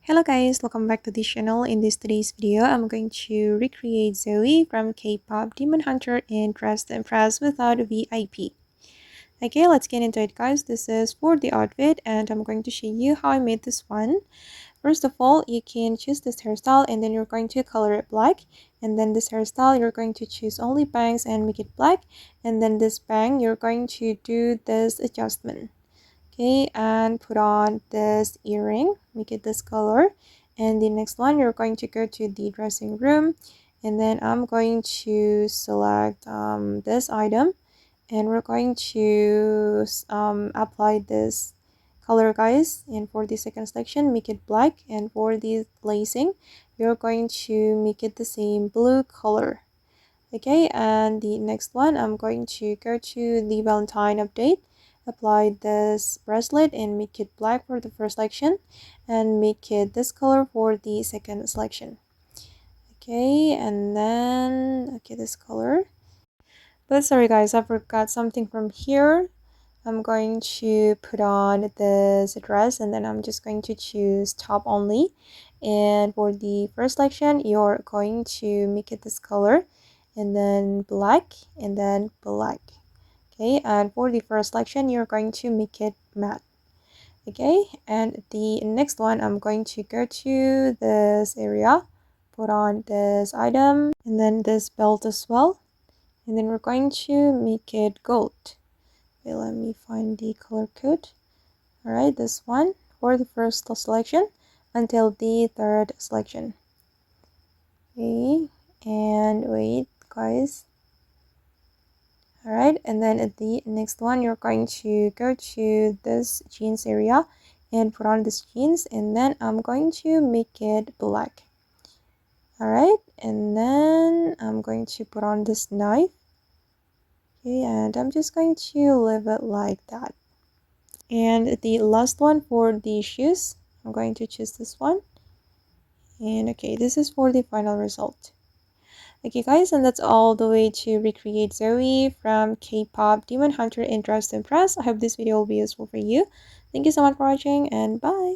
Hello guys, welcome back to this channel. In today's video, I'm going to recreate Zoey from K-pop Demon Hunter in Dress to Impress without VIP. Okay, let's get into it guys. This is for the outfit and I'm going to show you how I made this one. First of all, you can choose this hairstyle and then you're going to color it black. And then this hairstyle, you're going to choose only bangs and make it black. And then this bang, you're going to do this adjustment. Okay, and put on this earring, make it this color. And the next one, you're going to go to the dressing room, and then I'm going to select this item, and we're going to apply this color guys. And for the second selection, make it black, and for the lacing, you're going to make it the same blue color. Okay, and the next one, I'm going to go to the Valentine update, apply this bracelet and make it black for the first selection and make it this color for the second selection. Okay, and then this color. But sorry guys, I forgot something from here. I'm going to put on this dress and then I'm just going to choose top only. And for the first selection, you're going to make it this color and then black and then black. Okay, and for the first selection, you're going to make it matte. Okay, and the next one, I'm going to go to this area, put on this item and then this belt as well. And then we're going to make it gold. Okay, let me find the color code. Alright, this one for the first selection until the third selection. Okay, and wait guys. Alright, and then at the next one, you're going to go to this jeans area and put on this jeans, and then I'm going to make it black. Alright, and then I'm going to put on this knife. Okay, and I'm just going to leave it like that. And the last one for the shoes, I'm going to choose this one. And okay, this is for the final result. Okay guys, and that's all the way to recreate Zoey from K-pop Demon Hunter in Dress to Impress. I hope this video will be useful for you. Thank you so much for watching and bye!